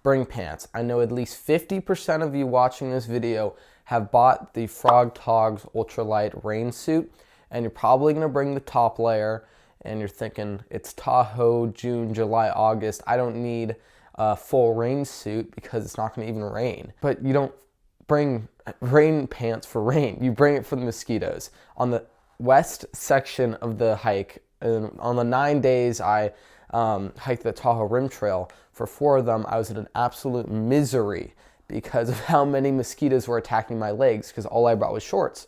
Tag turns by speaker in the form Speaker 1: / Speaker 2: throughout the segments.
Speaker 1: Bring pants. I know at least 50% of you watching this video have bought the Frog Togs ultralight rain suit, and you're probably going to bring the top layer, and you're thinking, it's Tahoe, June, July, August. I don't need a full rain suit because it's not going to even rain. But you don't bring rain pants for rain. You bring it for the mosquitoes. On the west section of the hike, and on the 9 days I hiked the Tahoe Rim Trail, for 4 of them I was in an absolute misery because of how many mosquitoes were attacking my legs because all I brought was shorts.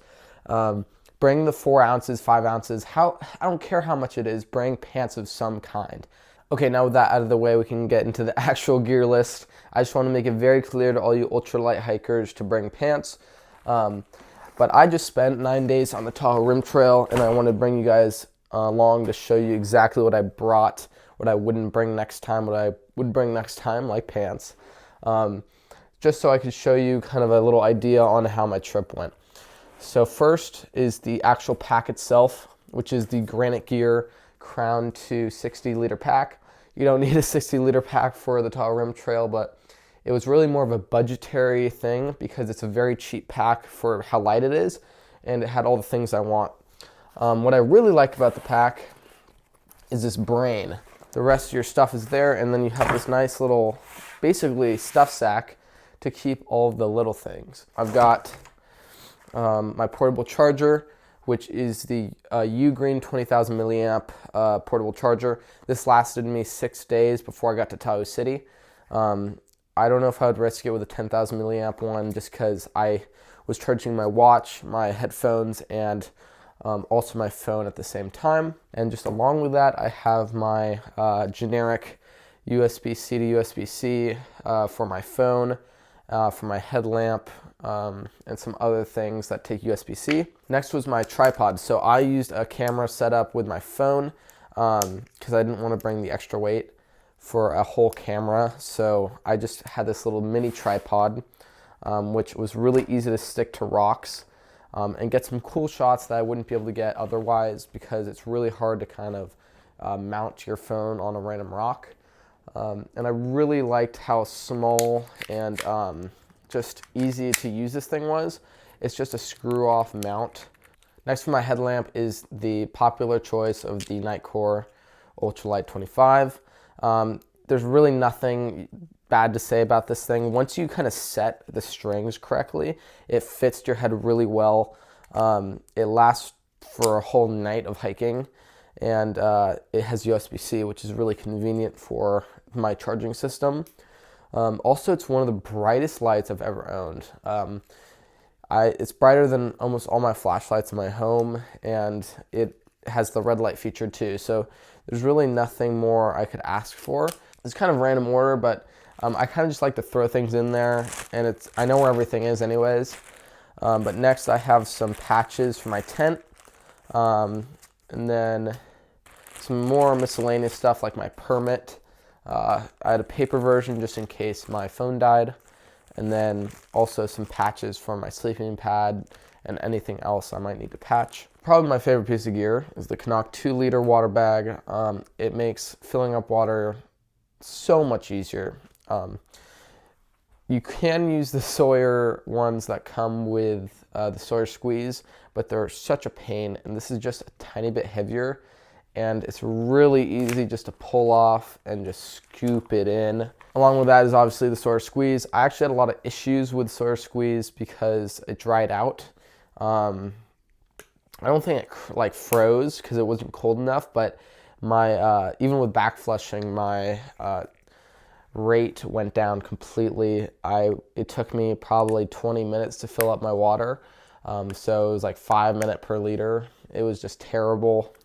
Speaker 1: Bring the 4 ounces, 5 ounces, I don't care how much it is, bring pants of some kind. Okay, now with that out of the way, we can get into the actual gear list. I just want to make it very clear to all you ultralight hikers to bring pants. But I just spent 9 days on the Tahoe Rim Trail, and I want to bring you guys along to show you exactly what I brought, what I wouldn't bring next time, what I would bring next time, like pants. Just so I could show you kind of a little idea on how my trip went. So first is the actual pack itself, which is the Granite Gear Crown 2 60-liter pack. You don't need a 60-liter pack for the Tahoe Rim Trail, but it was really more of a budgetary thing because it's a very cheap pack for how light it is, and it had all the things I want. What I really like about the pack is this brain. The rest of your stuff is there, and then you have this nice little, basically, stuff sack to keep all of the little things. I've got my portable charger, which is the U-Green 20,000 milliamp portable charger. This lasted me 6 days before I got to Tahoe City. I don't know if I would risk it with a 10,000 milliamp one just because I was charging my watch, my headphones, and also my phone at the same time. And just along with that, I have my generic USB-C to USB-C for my phone, for my headlamp, and some other things that take USB-C. Next was my tripod. So I used a camera setup with my phone because I didn't want to bring the extra weight for a whole camera. So I just had this little mini tripod, which was really easy to stick to rocks and get some cool shots that I wouldn't be able to get otherwise because it's really hard to kind of mount your phone on a random rock. And I really liked how small and just easy to use this thing was. It's just a screw-off mount. Next for my headlamp is the popular choice of the Nightcore Ultralight 25. There's really nothing bad to say about this thing. Once you kind of set the strings correctly, it fits your head really well. It lasts for a whole night of hiking, and it has USB-C, which is really convenient for my charging system. Also, it's one of the brightest lights I've ever owned. It's brighter than almost all my flashlights in my home, and it has the red light feature too. So there's really nothing more I could ask for. It's kind of random order, but I kind of just like to throw things in there, and I know where everything is anyways. But next I have some patches for my tent, and then some more miscellaneous stuff like my permit. I had a paper version just in case my phone died, and then also some patches for my sleeping pad and anything else I might need to patch. Probably my favorite piece of gear is the Canuck 2-liter water bag. It makes filling up water so much easier. You can use the Sawyer ones that come with the Sawyer Squeeze, but they're such a pain, and this is just a tiny bit heavier, and it's really easy just to pull off and just scoop it in. Along with that is obviously the Sawyer Squeeze. I actually had a lot of issues with Sawyer Squeeze because it dried out. I don't think it froze because it wasn't cold enough, but my even with back flushing, my rate went down completely. It took me probably 20 minutes to fill up my water, so it was like 5 minutes per liter. It was just terrible.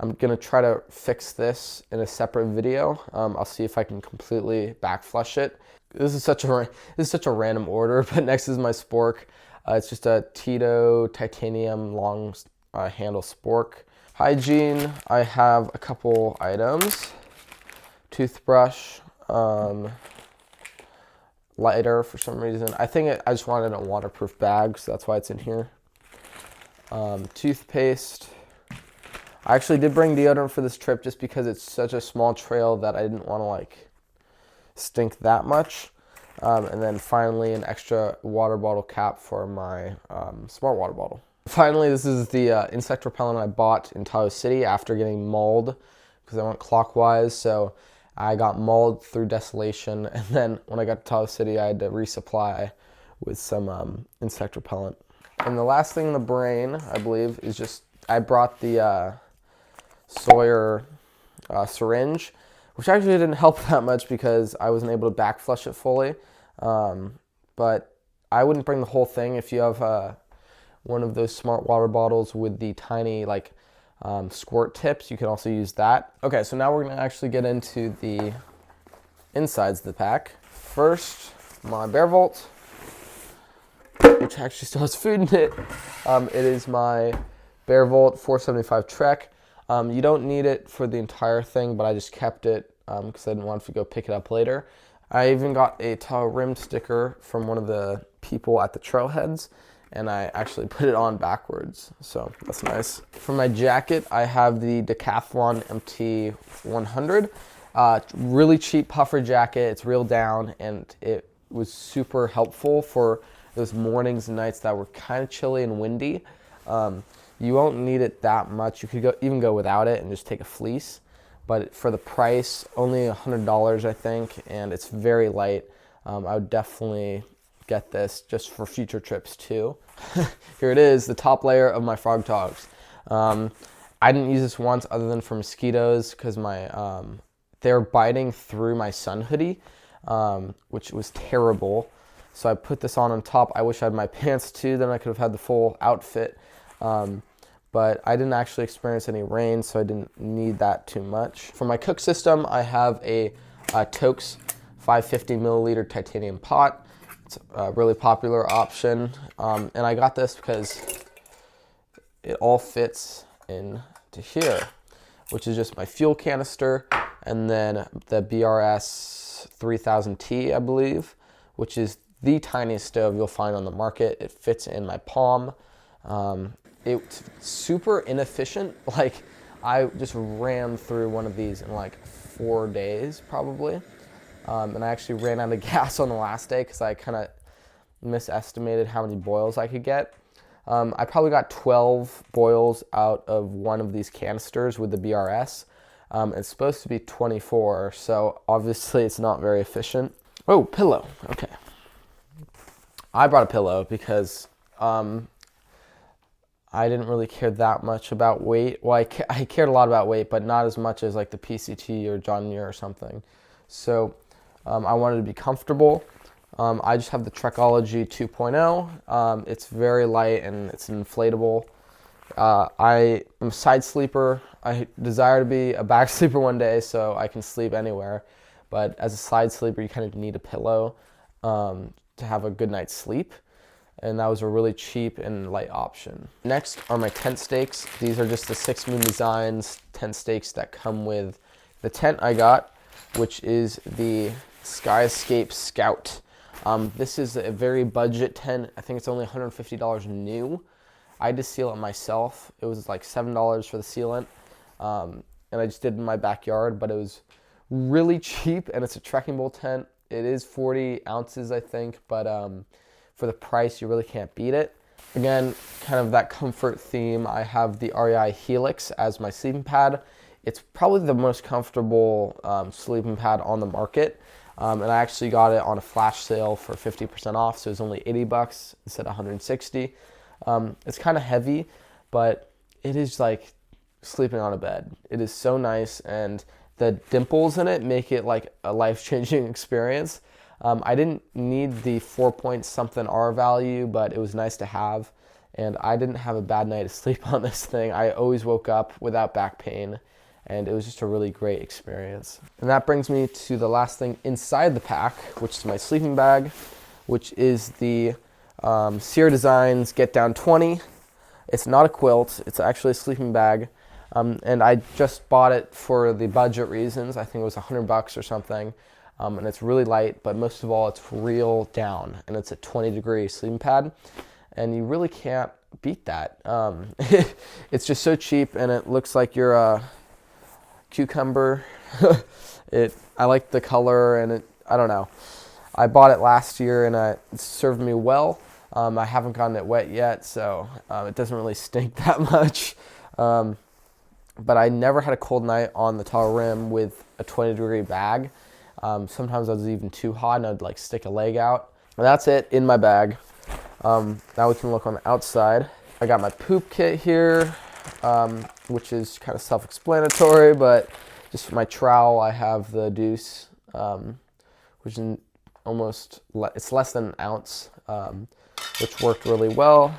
Speaker 1: I'm gonna try to fix this in a separate video. I'll see if I can completely back flush it. This is such a random order, but next is my spork. It's just a Tito titanium long handle spork. Hygiene, I have a couple items. Toothbrush, lighter for some reason. I just wanted a waterproof bag, so that's why it's in here. Toothpaste. I actually did bring deodorant for this trip just because it's such a small trail that I didn't want to stink that much. And then finally, an extra water bottle cap for my smart water bottle. Finally, this is the insect repellent I bought in Tahoe City after getting mauled because I went clockwise. So I got mauled through desolation, and then when I got to Tahoe City, I had to resupply with some insect repellent. And the last thing in the brain, I believe, is just I brought the Sawyer syringe, which actually didn't help that much because I wasn't able to back flush it fully. But I wouldn't bring the whole thing. If you have one of those smart water bottles with the tiny squirt tips, you can also use that. Okay, so now we're gonna actually get into the insides of the pack. First, my Bear Vault, which actually still has food in it. It is my Bear Vault 475 Trek. You don't need it for the entire thing, but I just kept it because I didn't want to go pick it up later. I even got a Tahoe Rim sticker from one of the people at the trailheads, and I actually put it on backwards, so that's nice. For my jacket, I have the Decathlon MT100. Really cheap puffer jacket. It's real down, and it was super helpful for those mornings and nights that were kind of chilly and windy. You won't need it that much. You could even go without it and just take a fleece. But for the price, only $100, I think, and it's very light. I would definitely get this just for future trips too. Here it is, the top layer of my Frog Togs. I didn't use this once other than for mosquitoes because they're biting through my sun hoodie, which was terrible. So I put this on top. I wish I had my pants too, then I could have had the full outfit. But I didn't actually experience any rain, so I didn't need that too much. For my cook system, I have a Toaks 550 milliliter titanium pot. It's a really popular option. And I got this because it all fits into here, which is just my fuel canister, and then the BRS 3000T, I believe, which is the tiniest stove you'll find on the market. It fits in my palm. It's super inefficient. I just ran through one of these in 4 days probably. And I actually ran out of gas on the last day because I kind of misestimated how many boils I could get. I probably got 12 boils out of one of these canisters with the BRS. It's supposed to be 24, so obviously it's not very efficient. Oh, pillow. Okay. I brought a pillow because I didn't really care that much about weight. Well, I cared a lot about weight, but not as much as the PCT or John Muir or something. So I wanted to be comfortable. I just have the Trekology 2.0. It's very light and it's inflatable. I am a side sleeper. I desire to be a back sleeper one day so I can sleep anywhere. But as a side sleeper, you kind of need a pillow to have a good night's sleep. And that was a really cheap and light option. Next are my tent stakes. These are just the 6 Moon Designs tent stakes that come with the tent I got, which is the Skyscape Scout. This is a very budget tent. I think it's only $150 new. I had to seal it myself. It was $7 for the sealant. And I just did it in my backyard, but it was really cheap, and it's a trekking pole tent. It is 40 ounces, I think, but for the price, you really can't beat it. Again, kind of that comfort theme. I have the REI Helix as my sleeping pad. It's probably the most comfortable sleeping pad on the market. And I actually got it on a flash sale for 50% off, so it was only $80 instead of $160. It's kind of heavy, but it is like sleeping on a bed. It is so nice, and the dimples in it make it a life-changing experience. I didn't need the 4-point-something R value, but it was nice to have, and I didn't have a bad night of sleep on this thing. I always woke up without back pain, and it was just a really great experience. And that brings me to the last thing inside the pack, which is my sleeping bag, which is the Sierra Designs Get Down 20. It's not a quilt, it's actually a sleeping bag, and I just bought it for the budget reasons. I think it was $100 or something. And it's really light, but most of all, it's real down, and it's a 20-degree sleeping pad, and you really can't beat that. It's just so cheap, and it looks like you're a cucumber. I like the color, and I don't know. I bought it last year and it served me well. I haven't gotten it wet yet, so it doesn't really stink that much. But I never had a cold night on the Tahoe Rim with a 20-degree bag. Sometimes I was even too hot and I'd like stick a leg out. And that's it in my bag. Now we can look on the outside. I got my poop kit here, which is kind of self-explanatory, but just for my trowel, I have the Deuce, which is it's less than an ounce, which worked really well.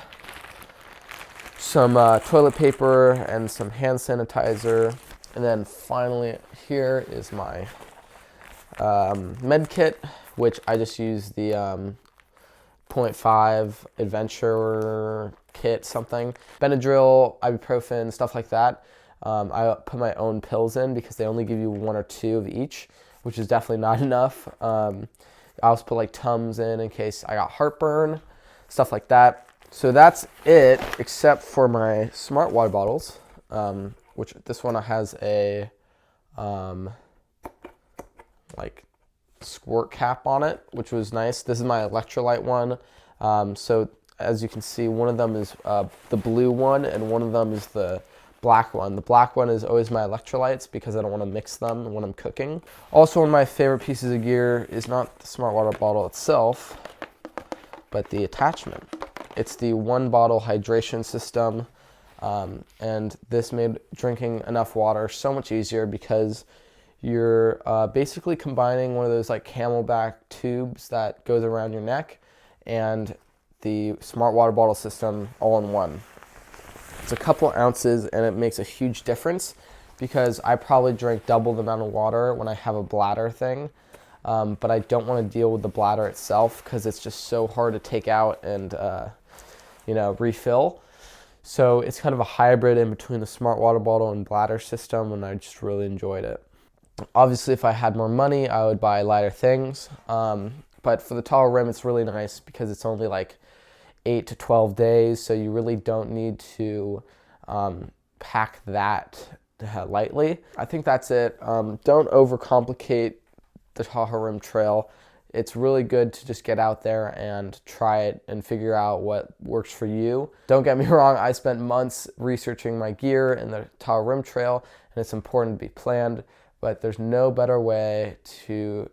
Speaker 1: Some toilet paper and some hand sanitizer. And then finally here is my med kit, which I just use the 0.5 adventure kit something. Benadryl, ibuprofen, stuff like that. I put my own pills in because they only give you 1 or 2 of each, which is definitely not enough. I also put like Tums in case I got heartburn, stuff like that. So that's it, except for my smart water bottles, which this one has a like squirt cap on it, which was nice. This is my electrolyte one. So as you can see, one of them is the blue one and one of them is the black one. The black one is always my electrolytes because I don't want to mix them when I'm cooking. Also, one of my favorite pieces of gear is not the smart water bottle itself, but the attachment. It's the 1-bottle hydration system, and this made drinking enough water so much easier because you're basically combining one of those like Camelback tubes that goes around your neck and the smart water bottle system all in one. It's a couple ounces and it makes a huge difference because I probably drink double the amount of water when I have a bladder thing. But I don't want to deal with the bladder itself because it's just so hard to take out and refill. So it's kind of a hybrid in between the smart water bottle and bladder system, and I just really enjoyed it. Obviously, if I had more money, I would buy lighter things. But for the Tahoe Rim, it's really nice because it's only like 8 to 12 days, so you really don't need to pack that lightly. I think that's it. Don't overcomplicate the Tahoe Rim Trail. It's really good to just get out there and try it and figure out what works for you. Don't get me wrong, I spent months researching my gear in the Tahoe Rim Trail, and it's important to be planned, but there's no better way to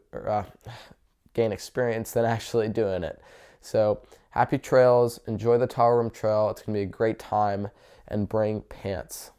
Speaker 1: gain experience than actually doing it. So happy trails, enjoy the Tahoe Rim Trail. It's gonna be a great time, and bring pants.